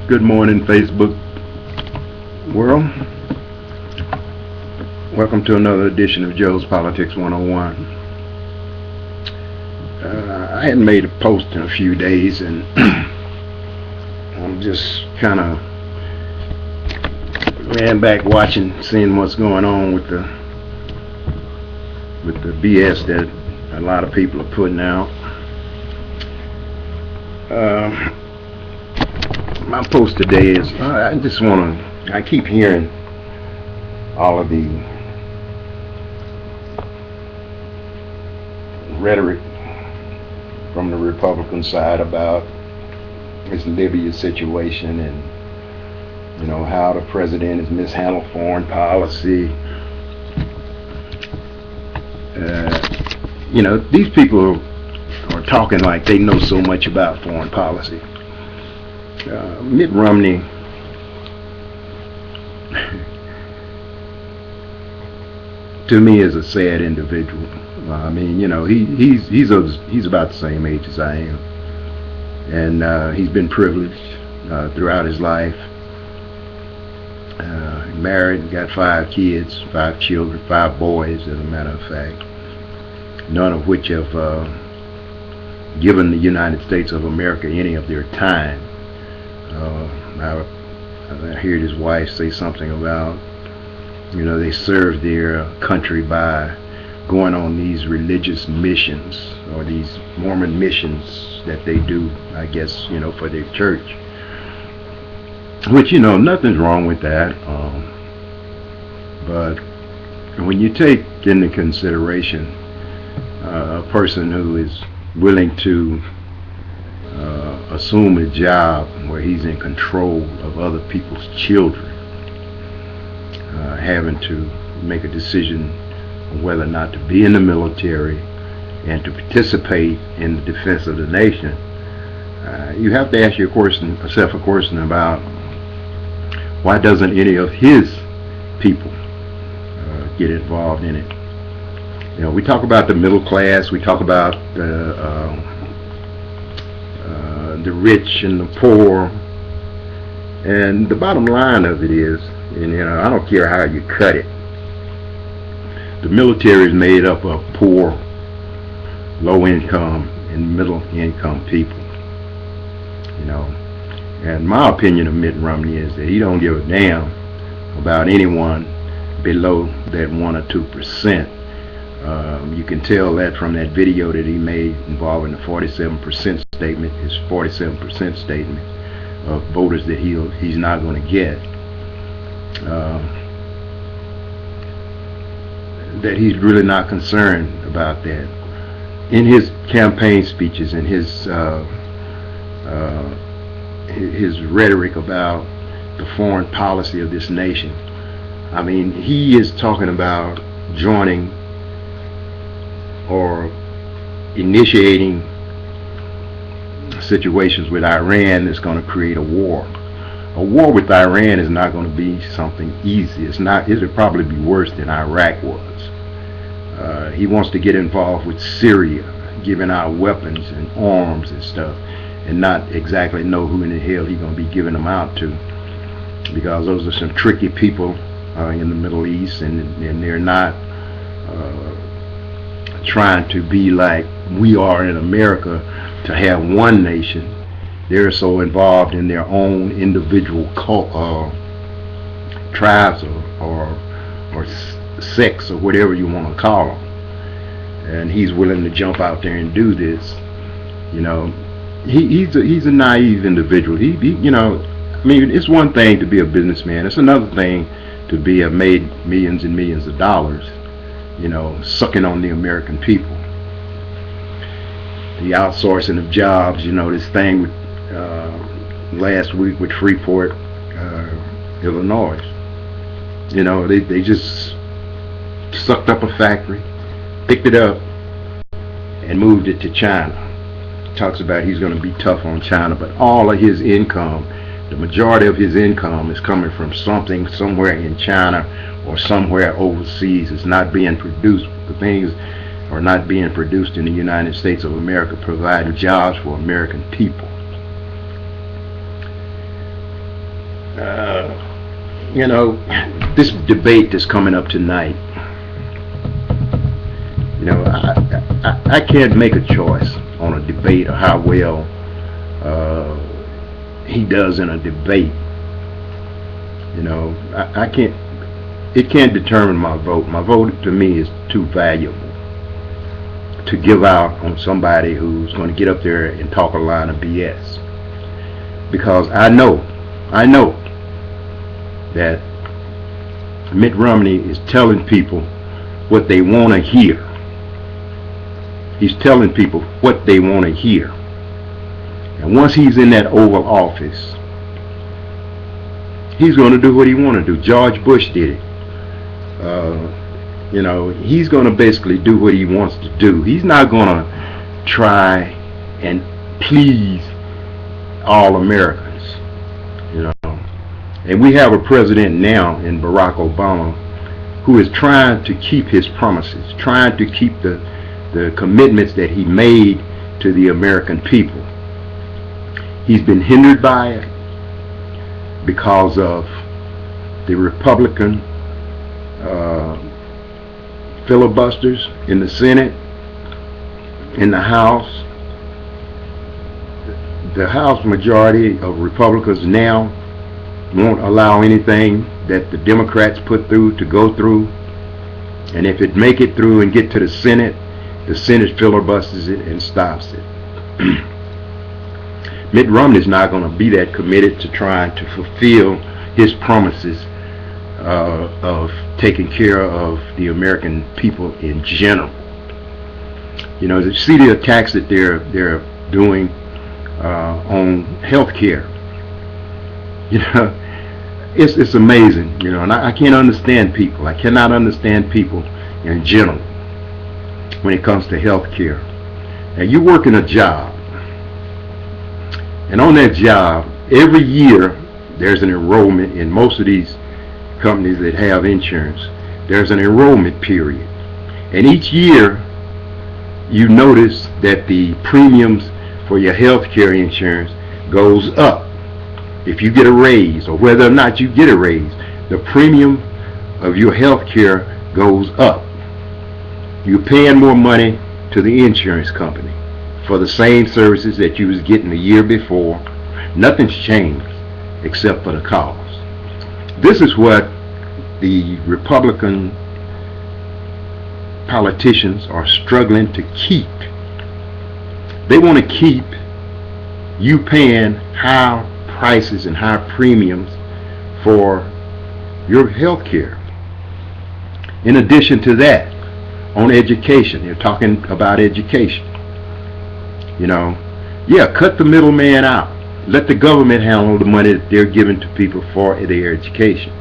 Good morning, Facebook world. Welcome to another edition of Joe's Politics 101. I hadn't made a post in a few days, and I'm just kind of ran back watching, seeing what's going on with the BS that a lot of people are putting out. My post today is I keep hearing all of the rhetoric from the Republican side about this Libya situation and how the president has mishandled foreign policy. These people are talking like they know so much about foreign policy. Mitt Romney to me is a sad individual. He's about the same age as I am, and he's been privileged throughout his life. Married, got 5 kids, 5 children, 5 boys, as a matter of fact, none of which have given the United States of America any of their time. I heard his wife say something about, they served their country by going on these religious missions, or these Mormon missions that they do, I guess, for their church. Which, nothing's wrong with that. But when you take into consideration a person who is willing to assume a job where he's in control of other people's children, having to make a decision on whether or not to be in the military and to participate in the defense of the nation, you have to ask yourself a question about why doesn't any of his people get involved in it. We talk about the middle class, we talk about the rich and the poor, and the bottom line of it is, I don't care how you cut it, the military is made up of poor, low income, and middle income people. And my opinion of Mitt Romney is that he don't give a damn about anyone below that 1 or 2%. You can tell that from that video that he made involving the 47% statement, his 47% statement of voters that he's not going to get. That he's really not concerned about that. In his campaign speeches and his rhetoric about the foreign policy of this nation, he is talking about joining or initiating situations with Iran that's going to create a war. A war with Iran is not going to be something easy. It'll probably be worse than Iraq was. He wants to get involved with Syria, giving out weapons and arms and stuff, and not exactly know who in the hell he's going to be giving them out to, because those are some tricky people in the Middle East, and they're not trying to be like we are in America, to have one nation. They're so involved in their own individual tribes or sects, or whatever you want to call them. And he's willing to jump out there and do this. He's a naive individual. It's one thing to be a businessman. It's another thing to have made millions and millions of dollars, sucking on the American people. The outsourcing of jobs, this thing with last week with Freeport, Illinois. They just sucked up a factory, picked it up, and moved it to China. Talks about he's going to be tough on China, but all of his income, the majority of his income, is coming from something somewhere in China or somewhere overseas. It's not being produced. The things are not being produced in the United States of America, providing jobs for American people. You know, this debate that's coming up tonight, you know, I can't make a choice on a debate or how well he does in a debate. You know, I can't, it can't determine my vote. My vote to me is too valuable to give out on somebody who's going to get up there and talk a line of BS. Because I know that Mitt Romney is telling people what they want to hear. He's telling people what they want to hear. And once he's in that Oval Office, he's going to do what he wants to do. George Bush did it. You know, he's going to basically do what he wants to do. He's not going to try and please all Americans. You know, and we have a president now in Barack Obama who is trying to keep his promises, trying to keep the commitments that he made to the American people. He's been hindered by it because of the Republican filibusters in the Senate, in the House. The House majority of Republicans now won't allow anything that the Democrats put through to go through, and if it make it through and get to the Senate filibusters it and stops it. Mitt Romney is not going to be that committed to trying to fulfill his promises of taking care of the American people in general. You know, to see the attacks that they're doing on health care. You know, it's amazing. You know, and I can't understand people. I cannot understand people in general when it comes to health care. Now, you work in a job, and on that job, every year there's an enrollment in most of these companies that have insurance. There's an enrollment period, and each year you notice that the premiums for your health care insurance goes up. If you get a raise, or whether or not you get a raise, the premium of your health care goes up. You're paying more money to the insurance company for the same services that you was getting the year before. Nothing's changed except for the cost. This is what the Republican politicians are struggling to keep. They want to keep you paying high prices and high premiums for your health care. In addition to that, on education, they're talking about education. You know, yeah, cut the middleman out. Let the government handle the money that they're giving to people for their education.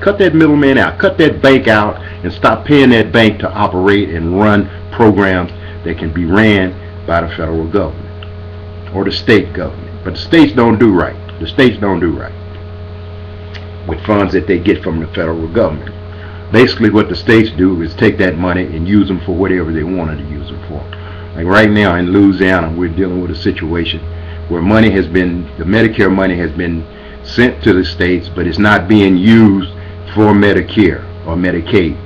Cut that middleman out. Cut that bank out and stop paying that bank to operate and run programs that can be ran by the federal government or the state government. But the states don't do right. The states don't do right with funds that they get from the federal government. Basically what the states do is take that money and use them for whatever they wanted to use them for. Like right now in Louisiana, we're dealing with a situation where money has been, the Medicare money has been sent to the states, but it's not being used for Medicare or Medicaid.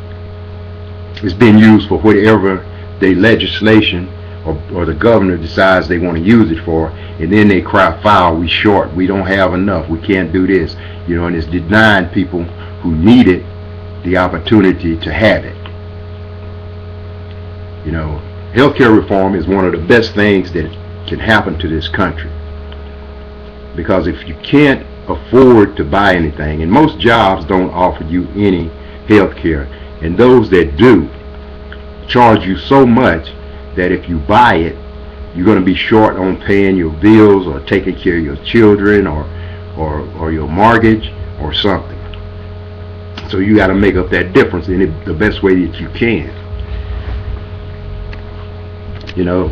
It's being used for whatever the legislation or the governor decides they want to use it for, and then they cry foul, we short, we don't have enough, we can't do this, you know, and it's denying people who need it the opportunity to have it. You know, healthcare reform is one of the best things that can happen to this country, because if you can't afford to buy anything, and most jobs don't offer you any health care, and those that do charge you so much that if you buy it, you're going to be short on paying your bills or taking care of your children or your mortgage or something. So you got to make up that difference in the best way that you can. You know,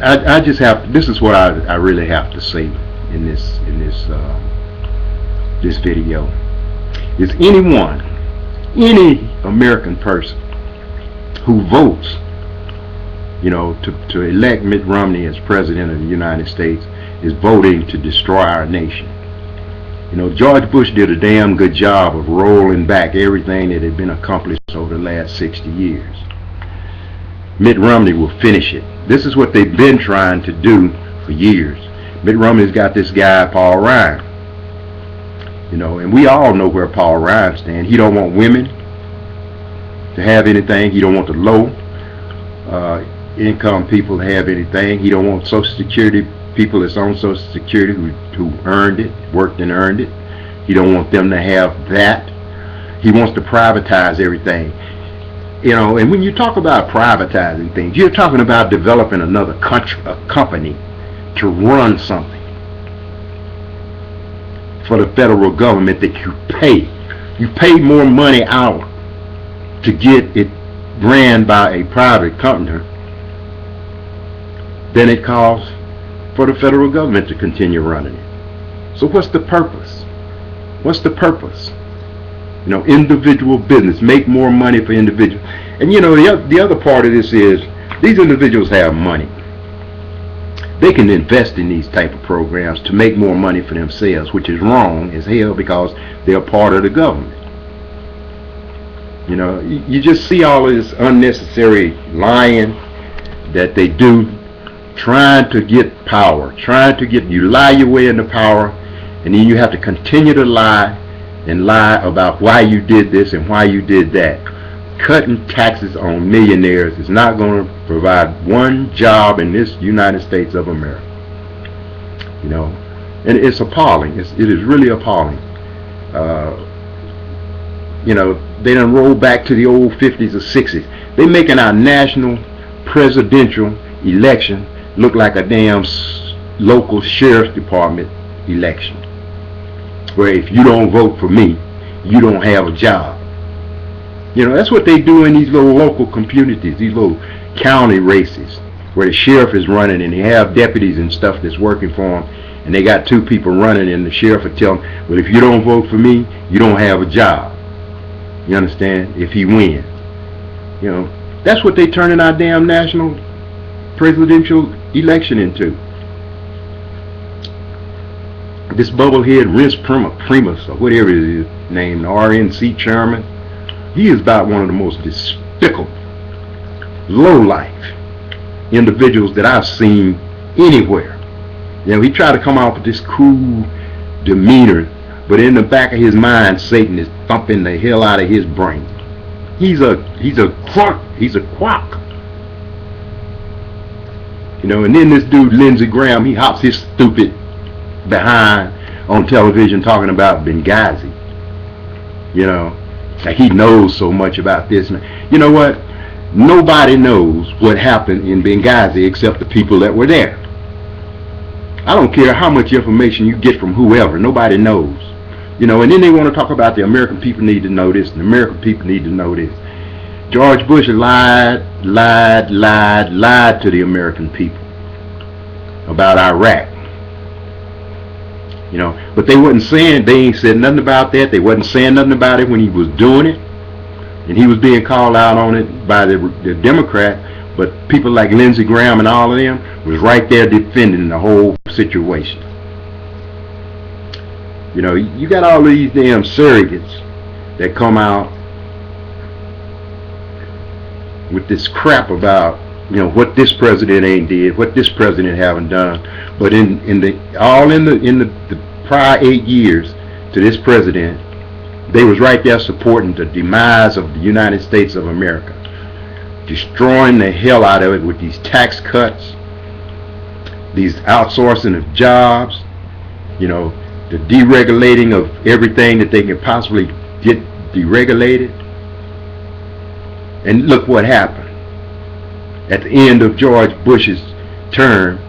I just have, this is what I really have to say in this this video. Is anyone, any American person who votes, you know, to elect Mitt Romney as president of the United States is voting to destroy our nation. You know, George Bush did a damn good job of rolling back everything that had been accomplished over the last 60 years. Mitt Romney will finish it. This is what they've been trying to do for years. Mitt Romney's got this guy, Paul Ryan. You know, and we all know where Paul Ryan stands. He don't want women to have anything. He don't want the low income people to have anything. He don't want Social Security people that's on Social Security who earned it, worked and earned it. He don't want them to have that. He wants to privatize everything. You know, and when you talk about privatizing things, you're talking about developing another country, a company to run something for the federal government that you pay. You pay more money out to get it ran by a private company than it costs for the federal government to continue running it. So what's the purpose? What's the purpose? You know, individual business, make more money for individuals. And you know, the other part of this is these individuals have money. They can invest in these type of programs to make more money for themselves, which is wrong as hell because they're part of the government. You know, you just see all of this unnecessary lying that they do, trying to get power, you lie your way into power, and then you have to continue to lie and lie about why you did this and why you did that. Cutting taxes on millionaires is not going to provide one job in this United States of America. You know, and it's appalling. It is really appalling. You know, they done roll back to the old 50s or 60s. They making our national presidential election look like a damn local sheriff's department election, where if you don't vote for me, you don't have a job. You know, that's what they do in these little local communities, these little county races, where the sheriff is running and they have deputies and stuff that's working for them, and they got two people running, and the sheriff will tell them, well, if you don't vote for me, you don't have a job. You understand? If he wins. You know, that's what they turning our damn national presidential election into. This bubblehead Rich Primus, or whatever it is named, RNC chairman, he is about one of the most despicable, low-life individuals that I've seen anywhere. You know, he tried to come off with this cool demeanor, but in the back of his mind, Satan is thumping the hell out of his brain. He's a crook. He's a quack. You know, and then this dude Lindsey Graham, he hops his stupid behind on television talking about Benghazi. You know, like he knows so much about this. You know what? Nobody knows what happened in Benghazi except the people that were there. I don't care how much information you get from whoever. Nobody knows. You know, and then they want to talk about the American people need to know this, and the American people need to know this. George Bush lied to the American people about Iraq. You know, but they ain't said nothing about that. They wasn't saying nothing about it when he was doing it, and he was being called out on it by the Democrat. But people like Lindsey Graham and all of them was right there defending the whole situation. You know, you got all these damn surrogates that come out with this crap about, you know, what this president ain't did, what this president haven't done. But in the prior 8 years to this president, they was right there supporting the demise of the United States of America, destroying the hell out of it with these tax cuts, these outsourcing of jobs, you know, the deregulating of everything that they can possibly get deregulated. And look what happened. At the end of George Bush's term,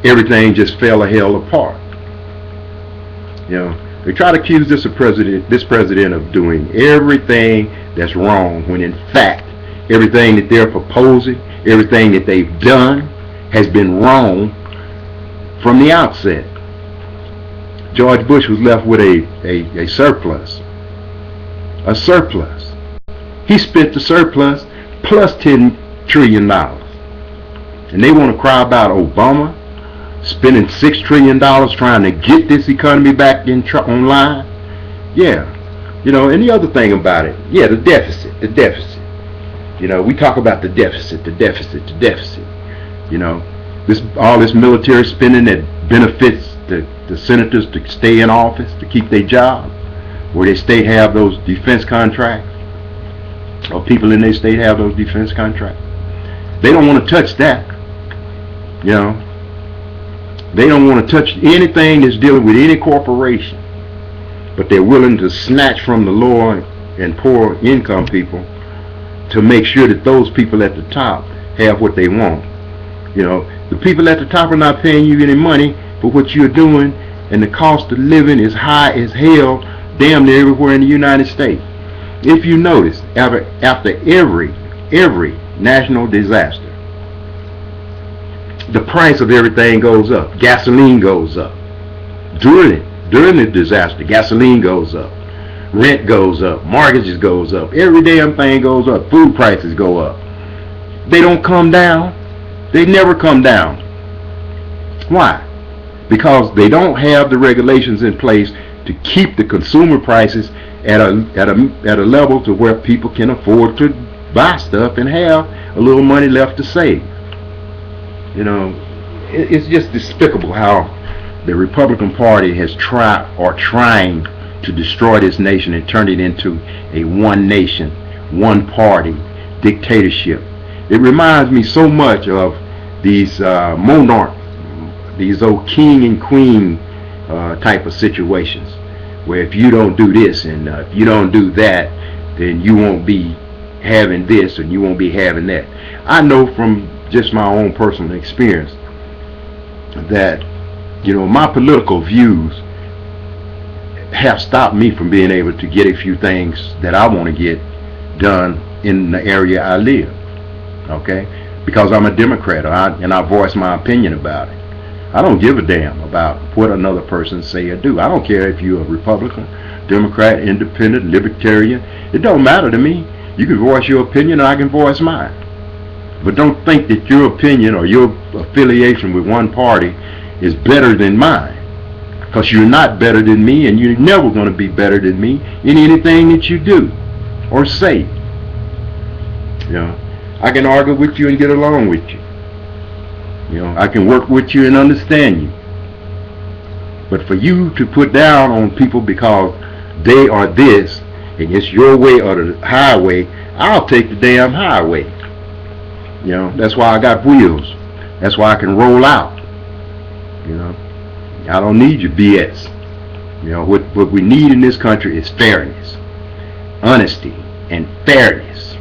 everything just fell the hell apart. You know, they try to accuse this president of doing everything that's wrong, when in fact everything that they're proposing, everything that they've done has been wrong from the outset. George Bush was left with a surplus. A surplus. He spent the surplus plus $10 trillion. And they want to cry about Obama spending $6 trillion trying to get this economy back online. Yeah, and the other thing about it, yeah, the deficit. We talk about the deficit. All this military spending that benefits the senators to stay in office, to keep their job, where they state have those defense contracts, or people in their state have those defense contracts. They don't want to touch that. They don't want to touch anything that's dealing with any corporation, but they're willing to snatch from the lower and poor income people to make sure that those people at the top have what they want. The people at the top are not paying you any money for what you're doing, and the cost of living is high as hell damn near everywhere in the United States. If you notice, after every national disaster, the price of everything goes up. Gasoline goes up. During the disaster, gasoline goes up. Rent goes up. Mortgages goes up. Every damn thing goes up. Food prices go up. They don't come down. They never come down. Why? Because they don't have the regulations in place to keep the consumer prices at a level to where people can afford to buy stuff and have a little money left to save. It's just despicable how the Republican Party has trying to destroy this nation and turn it into a one nation, one party dictatorship. It reminds me so much of these monarch, these old king and queen type of situations, where if you don't do this and if you don't do that, then you won't be having this and you won't be having that. I know from just my own personal experience that my political views have stopped me from being able to get a few things that I want to get done in the area I live. Okay, because I'm a Democrat, and I voice my opinion about it. I don't give a damn about what another person say or do. I don't care if you're a Republican, Democrat, Independent, Libertarian. It don't matter to me. You can voice your opinion and I can voice mine. But don't think that your opinion or your affiliation with one party is better than mine. Because you're not better than me, and you're never going to be better than me in anything that you do or say. I can argue with you and get along with you. I can work with you and understand you. But for you to put down on people because they are this, and it's your way or the highway, I'll take the damn highway. That's why I got wheels. That's why I can roll out. I don't need your BS. What we need in this country is fairness, honesty, and fairness,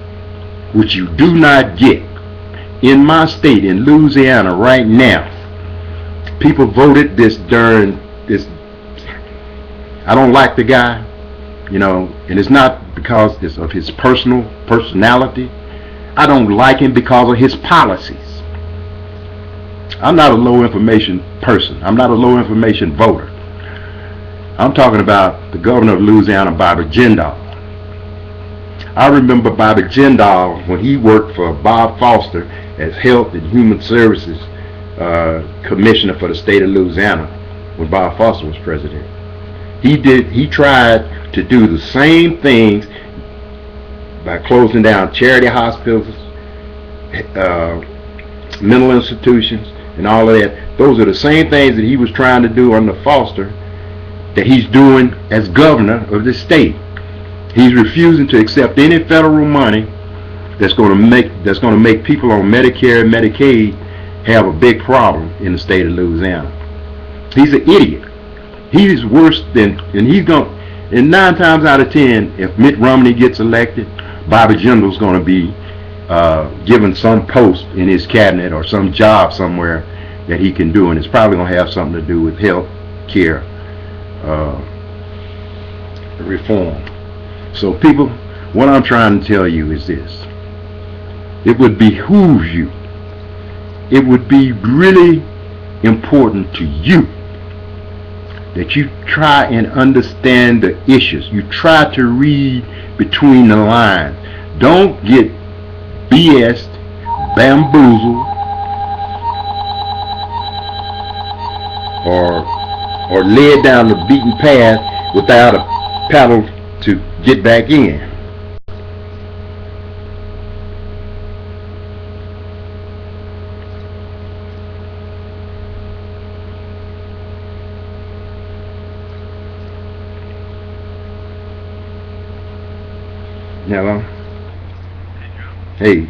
which you do not get. In my state, in Louisiana, right now, people voted this. I don't like the guy, and it's not because of his personality. I don't like him because of his policies. I'm not a low information person. I'm not a low information voter. I'm talking about the governor of Louisiana, Bobby Jindal. I remember Bobby Jindal when he worked for Bob Foster as Health and Human Services Commissioner for the state of Louisiana when Bob Foster was president. He tried to do the same things by closing down charity hospitals, mental institutions, and all of that. Those are the same things that he was trying to do under Foster that he's doing as governor of the state. He's refusing to accept any federal money that's going to make people on Medicare and Medicaid have a big problem in the state of Louisiana. He's an idiot. He's worse than, and 9 times out of 10, if Mitt Romney gets elected, Bobby Jindal's going to be given some post in his cabinet or some job somewhere that he can do, and it's probably going to have something to do with health care reform. So people, what I'm trying to tell you is this: it would behoove you, it would be really important to you that you try and understand the issues. You try to read between the lines. Don't get BS'd, bamboozled, or led down the beaten path without a paddle to get back in. Hello? Hey.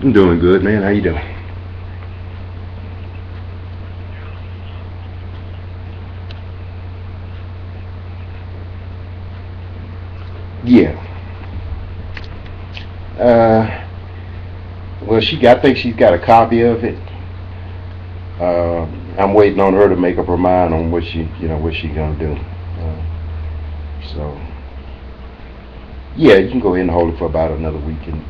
I'm doing good, man. How you doing? Yeah. Well, I think she's got a copy of it. I'm waiting on her to make up her mind on what she's gonna do. So, yeah, you can go ahead and hold it for about another week, and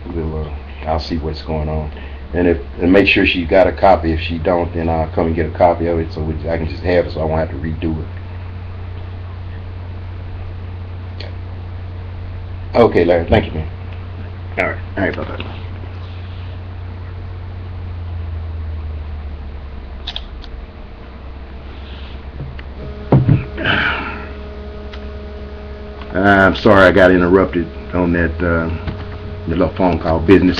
I'll see what's going on, and make sure she's got a copy. If she don't, then I'll come and get a copy of it, so I can just have it, so I won't have to redo it. Okay, Larry. Thank you, man. All right, bye-bye. I'm sorry I got interrupted on that little phone call. Business.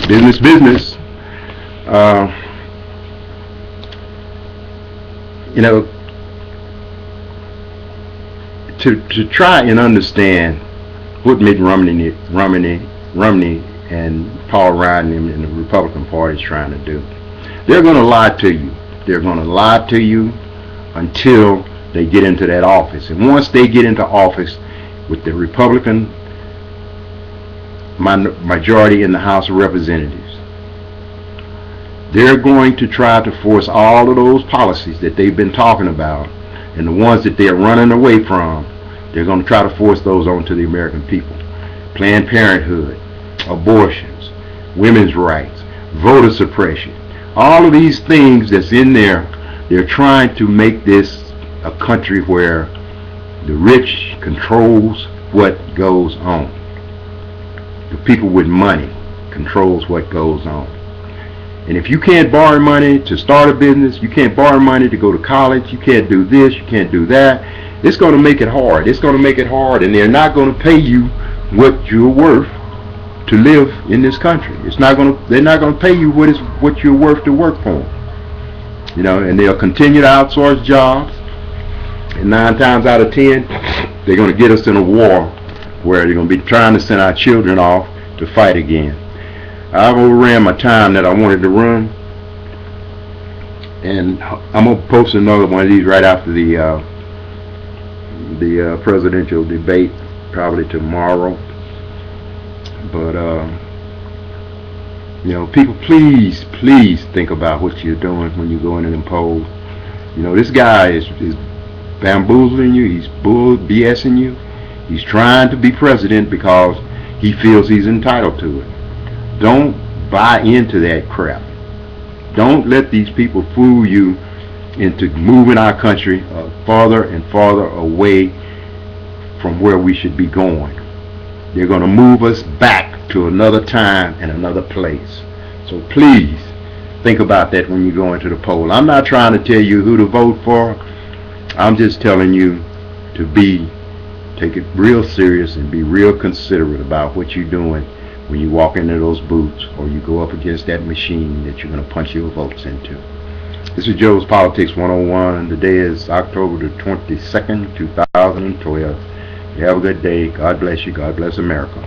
You know, to try and understand what Mitt Romney and Paul Ryan and the Republican Party is trying to do. They're going to lie to you. They're going to lie to you until they get into that office. And once they get into office with the Republican majority in the House of Representatives, they're going to try to force all of those policies that they've been talking about and the ones that they're running away from. They're going to try to force those onto the American people. Planned Parenthood, abortions, women's rights, voter suppression, all of these things that's in there. They're trying to make this a country where the rich controls what goes on. The people with money controls what goes on. And if you can't borrow money to start a business, you can't borrow money to go to college, you can't do this, you can't do that, it's going to make it hard. It's going to make it hard, and they're not going to pay you what you're worth to live in this country. They're not going to pay you what you're worth to work for them. You know, and they'll continue to outsource jobs. And 9 times out of 10, they're going to get us in a war where they're going to be trying to send our children off to fight again. I've overran my time that I wanted to run, and I'm going to post another one of these right after the presidential debate, probably tomorrow. But you know, people, please think about what you're doing when you go in and polls. You know, this guy is bamboozling you. He's BSing you. He's trying to be president because he feels he's entitled to it. Don't buy into that crap. Don't let these people fool you into moving our country farther and farther away from where we should be going. They're going to move us back to another time and another place. So please think about that when you go into the poll. I'm not trying to tell you who to vote for. I'm just telling you to take it real serious and be real considerate about what you're doing when you walk into those booths or you go up against that machine that you're going to punch your votes into. This is Joe's Politics 101. Today is October the 22nd, 2012. You have a good day. God bless you. God bless America.